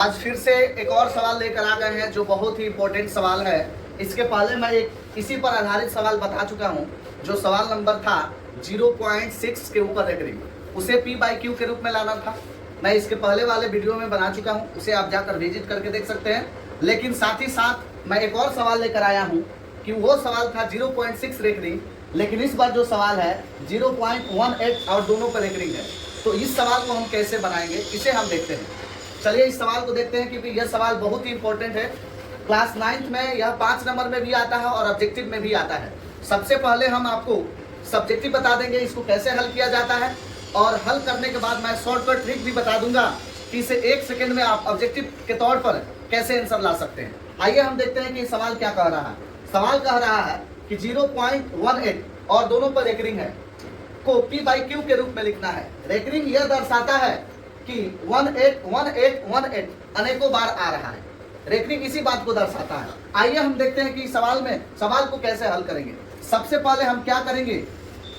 आज फिर से एक और सवाल लेकर आ गए हैं जो बहुत ही इम्पोर्टेंट सवाल है। इसके पहले मैं एक इसी पर आधारित सवाल बता चुका हूं, जो सवाल नंबर था 0.6 के ऊपर रेकरिंग, उसे P/Q के रूप में लाना था। मैं इसके पहले वाले वीडियो में बना चुका हूं, उसे आप जाकर विजिट करके देख सकते हैं। लेकिन साथ ही साथ मैं एक और सवाल लेकर आया हूँ कि वो सवाल था 0.6 रेकरिंग, लेकिन इस बार जो सवाल है 0.18 और दोनों पर रेकरिंग है। तो इस सवाल को हम कैसे बनाएंगे, इसे हम देखते हैं। चलिए इस सवाल को देखते हैं, क्योंकि यह सवाल बहुत ही इंपॉर्टेंट है। क्लास 9th में यह 5 नंबर में भी आता है और ऑब्जेक्टिव में भी आता है। सबसे पहले हम आपको सब्जेक्टिव बता देंगे, इसको कैसे हल किया जाता है, और हल करने के बाद मैं शॉर्टकट ट्रिक भी बता दूंगा कि इसे 1 सेकंड में आप ऑब्जेक्टिव के तौर पर कैसे आंसर ला सकते हैं। आइए हम देखते हैं कि सवाल क्या कह रहा है। सवाल कह रहा है कि 0.18 और दोनों पर रेकरिंग है को P/Q के रूप में लिखना है। रेकरिंग यह दर्शाता है कि 181818 अनेकों बार आ रहा है। रेकरिंग इसी बात को दर्शाता है। आइए हम देखते हैं कि सवाल को कैसे हल करेंगे। सबसे पहले हम क्या करेंगे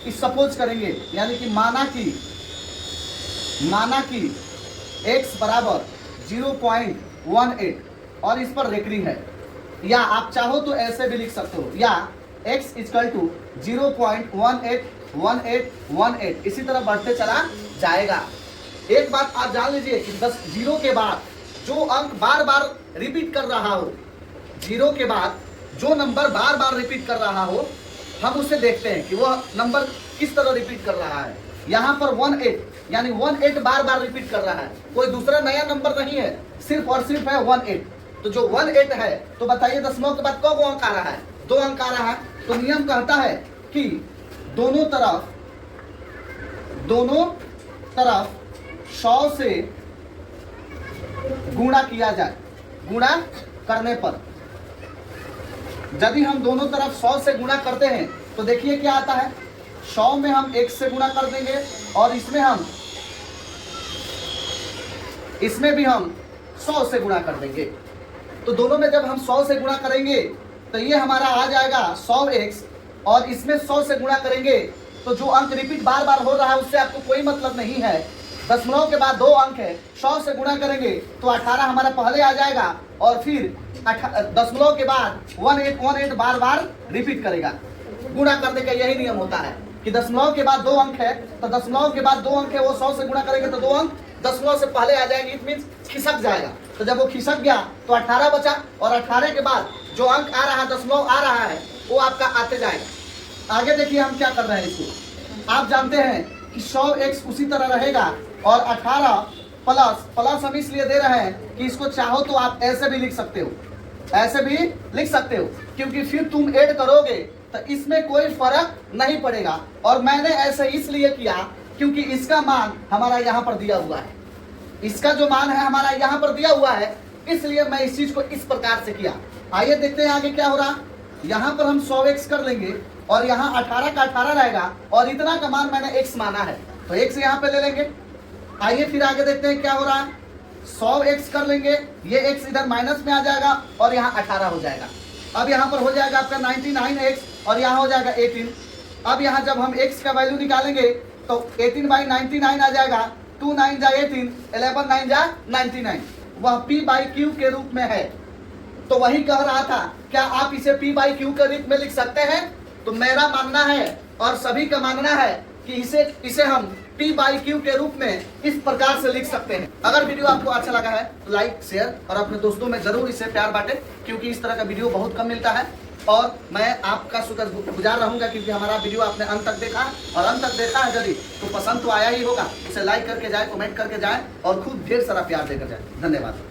कि सपोज करेंगे, यानी कि माना कि x बराबर 0.18 और इस पर रेकरिंग है, या आप चाहो तो ऐसे भी लिख सकते हो, या x इक्वल टू 0.181818 इसी तरह बढ़ते चला जाएगा। एक बात आप जान लीजिए कि 10 जीरो के बाद जो अंक बार बार रिपीट कर रहा हो, जीरो के बाद जो नंबर बार बार रिपीट कर रहा हो, हम उसे देखते हैं कि वह नंबर किस तरह रिपीट कर रहा है। यहाँ पर 18 यानी 18 बार बार रिपीट कर रहा है, कोई दूसरा नया नंबर नहीं है, सिर्फ और सिर्फ है 18। तो जो 18 है, तो बताइए दशमलव के बाद कौन अंक आ रहा है? 2 अंक आ रहा है। तो नियम कहता है कि दोनों तरफ 100 से गुणा किया जाए। गुणा करने पर यदि हम दोनों तरफ 100 से गुणा करते हैं तो देखिए क्या आता है। 100 में हम 1 से गुणा कर देंगे और इसमें भी हम 100 से गुणा कर देंगे। तो दोनों में जब हम 100 से गुणा करेंगे तो ये हमारा आ जाएगा 100x, और इसमें 100 से गुणा करेंगे तो जो अंक रिपीट बार बार हो रहा है उससे आपको कोई मतलब नहीं है। दशमलव के बाद 2 अंक है, 100 से गुणा करेंगे तो 18 हमारा पहले आ जाएगा, और फिर दशमलव के बाद 1818 बार बार रिपीट करेगा। गुणा करने का यही नियम होता है कि दशमलव के बाद 2 अंक है, तो दशमलव के बाद 2 अंक है, वो 100 से गुणा करेंगे तो 2 अंक दशमलव से पहले आ जाएंगे। इट मीन्स खिसक जाएगा। तो जब वो खिसक गया तो 18 बचा, और 18 के बाद जो अंक आ रहा है, दशमलव आ रहा है, वो आपका आते जाएगा। आगे देखिए हम क्या कर रहे हैं। इसको आप जानते हैं कि 100x उसी तरह रहेगा, और 18 प्लस हम इसलिए दे रहे हैं कि इसको चाहो तो आप ऐसे भी लिख सकते हो, क्योंकि फिर तुम ऐड करोगे तो इसमें कोई फर्क नहीं पड़ेगा। और मैंने ऐसे इसलिए किया क्योंकि इसका मान हमारा यहाँ पर दिया हुआ है, इसका जो मान है हमारा यहाँ पर दिया हुआ है, इसलिए मैं इस चीज को इस प्रकार से किया। आइए देखते हैं आगे क्या हो रहा। यहाँ पर हम 100x कर लेंगे और यहाँ 18 का 18 रहेगा, और इतना का मान मैंने x माना है तो x यहाँ पे ले लेंगे। आइए फिर आगे देखते हैं क्या हो रहा है। 100x कर लेंगे, ये x इधर माइनस में आ जाएगा और यहाँ 18 हो जाएगा। अब यहाँ पर हो जाएगा आपका 99x, और यहाँ हो जाएगा 18। अब यहाँ जब हम x का वैल्यू निकालेंगे तो 18/99 आ जाएगा। 2 9 जा 18, 11 9 जा 99, वह P/Q के रूप में है। तो वही कह रहा था, क्या आप इसे P/Q के रूप में लिख सकते हैं? तो मेरा मानना है और सभी का मानना है कि इसे हम P/Q के रूप में इस प्रकार से लिख सकते हैं। अगर वीडियो आपको अच्छा लगा है तो लाइक, शेयर और अपने दोस्तों में जरूर इसे प्यार बांटें, क्योंकि इस तरह का वीडियो बहुत कम मिलता है। और मैं आपका शुक्रगुजार रहूंगा क्योंकि हमारा वीडियो आपने अंत तक देखा है, और अंत तक देखा है यदि तो पसंद तो आया ही होगा। इसे लाइक करके जाए, कमेंट करके जाए और खूब ढेर सारा प्यार देकर जाए। धन्यवाद।